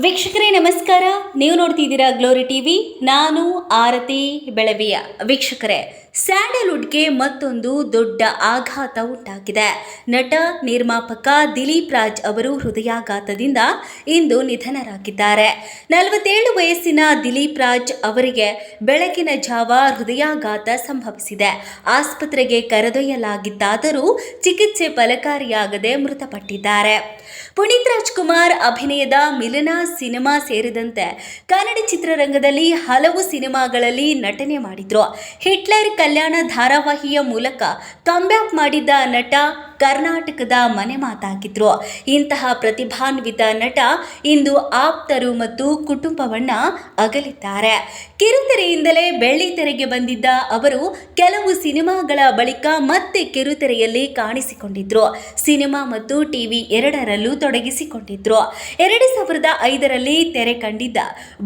ವೀಕ್ಷಕರೇ ನಮಸ್ಕಾರ. ನೀವು ನೋಡ್ತಿದ್ದೀರಾ ಗ್ಲೋರಿ ಟಿವಿ. ನಾನು ಆರತಿ ಬೆಳವಿಯ. ವೀಕ್ಷಕರೇ, ಸ್ಯಾಂಡಲ್ವುಡ್ಗೆ ಮತ್ತೊಂದು ದೊಡ್ಡ ಆಘಾತ ಉಂಟಾಗಿದೆ. ನಟ ನಿರ್ಮಾಪಕ ದಿಲೀಪ್ ರಾಜ್ ಅವರು ಹೃದಯಾಘಾತದಿಂದ ಇಂದು ನಿಧನರಾಗಿದ್ದಾರೆ. 47 ವಯಸ್ಸಿನ ದಿಲೀಪ್ ರಾಜ್ ಅವರಿಗೆ ಬೆಳಗಿನ ಜಾವ ಹೃದಯಾಘಾತ ಸಂಭವಿಸಿದೆ. ಆಸ್ಪತ್ರೆಗೆ ಕರೆದೊಯ್ಯಲಾಗಿತ್ತಾದರೂ ಚಿಕಿತ್ಸೆ ಫಲಕಾರಿಯಾಗದೆ ಮೃತಪಟ್ಟಿದ್ದಾರೆ. ಪುನೀತ್ ರಾಜ್ಕುಮಾರ್ ಅಭಿನಯದ ಮಿಲನ ಸಿನಿಮಾ ಸೇರಿದಂತೆ ಕನ್ನಡ ಚಿತ್ರರಂಗದಲ್ಲಿ ಹಲವು ಸಿನಿಮಾಗಳಲ್ಲಿ ನಟನೆ ಮಾಡಿದ್ರು. ಹಿಟ್ಲರ್ ಕಲ್ಯಾಣ ಧಾರಾವಾಹಿಯ ಮೂಲಕ ಕಂಬ್ಯಾಕ್ ಮಾಡಿದ್ದ ನಟ ಕರ್ನಾಟಕದ ಮನೆ ಮಾತಾಗಿದ್ರು. ಇಂತಹ ಪ್ರತಿಭಾನ್ವಿತ ನಟ ಇಂದು ಆಪ್ತರು ಮತ್ತು ಕುಟುಂಬವನ್ನ ಅಗಲಿದ್ದಾರೆ. ಕಿರುತೆರೆಯಿಂದಲೇ ಬೆಳ್ಳಿತೆರೆಗೆ ಬಂದಿದ್ದ ಅವರು ಕೆಲವು ಸಿನಿಮಾಗಳ ಬಳಿಕ ಮತ್ತೆ ಕಿರುತೆರೆಯಲ್ಲಿ ಕಾಣಿಸಿಕೊಂಡಿದ್ರು. ಸಿನಿಮಾ ಮತ್ತು ಟಿವಿ ಎರಡರಲ್ಲೂ ತೊಡಗಿಸಿಕೊಂಡಿದ್ರು. 2005ರಲ್ಲಿ ತೆರೆ ಕಂಡಿದ್ದ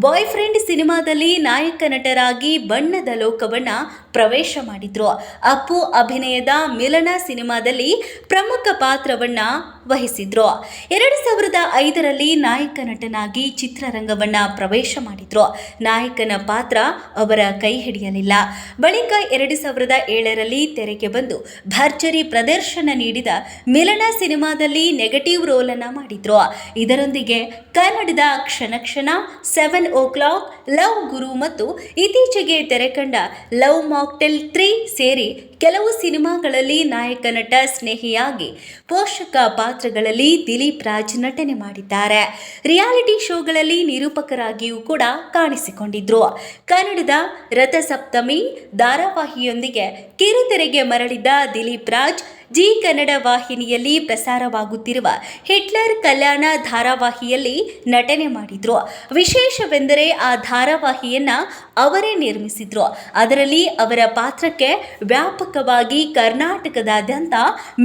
ಬಾಯ್ ಫ್ರೆಂಡ್ ಸಿನಿಮಾದಲ್ಲಿ ನಾಯಕ ನಟರಾಗಿ ಬಣ್ಣದ ಲೋಕವನ್ನ ಪ್ರವೇಶ ಮಾಡಿದ್ರು. ಅಪ್ಪು ಅಭಿನಯದ ಮಿಲನ ಸಿನಿಮಾದಲ್ಲಿ ಪ್ರಮುಖ ಪಾತ್ರವನ್ನ ವಹಿಸಿದ್ರು. 2005ರಲ್ಲಿ ನಾಯಕ ನಟನಾಗಿ ಚಿತ್ರರಂಗವನ್ನ ಪ್ರವೇಶ ಮಾಡಿದ್ರು. ನಾಯಕನ ಪಾತ್ರ ಅವರ ಕೈ ಹಿಡಿಯಲಿಲ್ಲ. ಬಳಿಕ 2007ರಲ್ಲಿ ತೆರೆಗೆ ಬಂದು ಭರ್ಜರಿ ಪ್ರದರ್ಶನ ನೀಡಿದ ಮಿಲನ ಸಿನಿಮಾದಲ್ಲಿ ನೆಗೆಟಿವ್ ರೋಲ್ ಅನ್ನ ಮಾಡಿದ್ರು. ಇದರೊಂದಿಗೆ ಕನ್ನಡದ ಕ್ಷಣ ಕ್ಷಣ, 7 o'clock, ಲವ್ ಗುರು ಮತ್ತು ಇತ್ತೀಚೆಗೆ ತೆರೆಕಂಡ ಲವ್ ಮಾಕ್ಟೆಲ್ 3 ಸೇರಿ ಕೆಲವು ಸಿನಿಮಾಗಳಲ್ಲಿ ನಾಯಕ ನಟ ಸ್ನೇಹಿಯಾಗಿ ಪೋಷಕ ಪಾತ್ರಗಳಲ್ಲಿ ದಿಲೀಪ್ ರಾಜ್ ನಟನೆ ಮಾಡಿದ್ದಾರೆ. ರಿಯಾಲಿಟಿ ಶೋಗಳಲ್ಲಿ ನಿರೂಪಕರಾಗಿಯೂ ಕೂಡ ಕಾಣಿಸಿಕೊಂಡಿದ್ರು. ಕನ್ನಡದ ರಥಸಪ್ತಮಿ ಧಾರಾವಾಹಿಯೊಂದಿಗೆ ಕಿರುತೆರೆಗೆ ಮರಳಿದ್ದ ದಿಲೀಪ್ ರಾಜ್ ಜಿ ಕನ್ನಡ ವಾಹಿನಿಯಲ್ಲಿ ಪ್ರಸಾರವಾಗುತ್ತಿರುವ ಹಿಟ್ಲರ್ ಕಲ್ಯಾಣ ಧಾರಾವಾಹಿಯಲ್ಲಿ ನಟನೆ ಮಾಡಿದ್ರು. ವಿಶೇಷವೆಂದರೆ ಆ ಧಾರಾವಾಹಿಯನ್ನ ಅವರೇ ನಿರ್ಮಿಸಿದ್ರು. ಅದರಲ್ಲಿ ಅವರ ಪಾತ್ರಕ್ಕೆ ವ್ಯಾಪಕವಾಗಿ ಕರ್ನಾಟಕದಾದ್ಯಂತ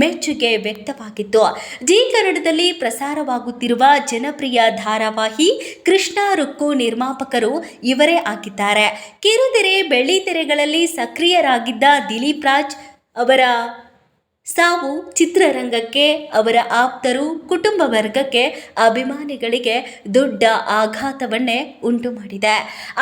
ಮೆಚ್ಚುಗೆ ವ್ಯಕ್ತವಾಗಿತ್ತು. ಜಿ ಕನ್ನಡದಲ್ಲಿ ಪ್ರಸಾರವಾಗುತ್ತಿರುವ ಜನಪ್ರಿಯ ಧಾರಾವಾಹಿ ಕೃಷ್ಣ ರುಕ್ಕು ನಿರ್ಮಾಪಕರು ಇವರೇ ಆಗಿದ್ದಾರೆ. ಕಿರುತೆರೆ, ಬೆಳ್ಳಿತೆರೆಗಳಲ್ಲಿ ಸಕ್ರಿಯರಾಗಿದ್ದ ದಿಲೀಪ್ ರಾಜ್ ಅವರ ಸಾವು ಚಿತ್ರರಂಗಕ್ಕೆ, ಅವರ ಆಪ್ತರು, ಕುಟುಂಬ ವರ್ಗಕ್ಕೆ, ಅಭಿಮಾನಿಗಳಿಗೆ ದೊಡ್ಡ ಆಘಾತವನ್ನೇ ಉಂಟು ಮಾಡಿದೆ.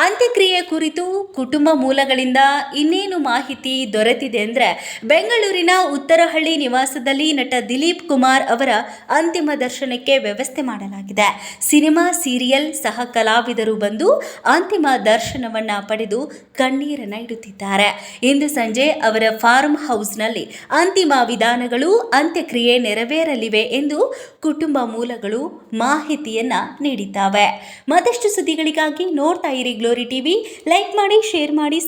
ಅಂತ್ಯಕ್ರಿಯೆ ಕುರಿತು ಕುಟುಂಬ ಮೂಲಗಳಿಂದ ಇನ್ನೇನು ಮಾಹಿತಿ ದೊರೆತಿದೆ ಅಂದರೆ, ಬೆಂಗಳೂರಿನ ಉತ್ತರಹಳ್ಳಿ ನಿವಾಸದಲ್ಲಿ ನಟ ದಿಲೀಪ್ ಕುಮಾರ್ ಅವರ ಅಂತಿಮ ದರ್ಶನಕ್ಕೆ ವ್ಯವಸ್ಥೆ ಮಾಡಲಾಗಿದೆ. ಸಿನಿಮಾ, ಸೀರಿಯಲ್ ಸಹ ಕಲಾವಿದರು ಬಂದು ಅಂತಿಮ ದರ್ಶನವನ್ನ ಪಡೆದು ಕಣ್ಣೀರನ್ನ ಇಡುತ್ತಿದ್ದಾರೆ. ಇಂದು ಸಂಜೆ ಅವರ ಫಾರ್ಮ್ ಹೌಸ್ನಲ್ಲಿ ಅಂತಿಮ ವಿಧಾನಗಳು, ಅಂತ್ಯಕ್ರಿಯೆ ನೆರವೇರಲಿವೆ ಎಂದು ಕುಟುಂಬ ಮೂಲಗಳು ಮಾಹಿತಿಯನ್ನ ನೀಡಿದ್ದಾವೆ. ಮತ್ತಷ್ಟು ಸುದ್ದಿಗಳಿಗಾಗಿ ನೋಡ್ತಾ ಇರಿ ಗ್ಲೋರಿ ಟಿವಿ. ಲೈಕ್ ಮಾಡಿ, ಶೇರ್ ಮಾಡಿ,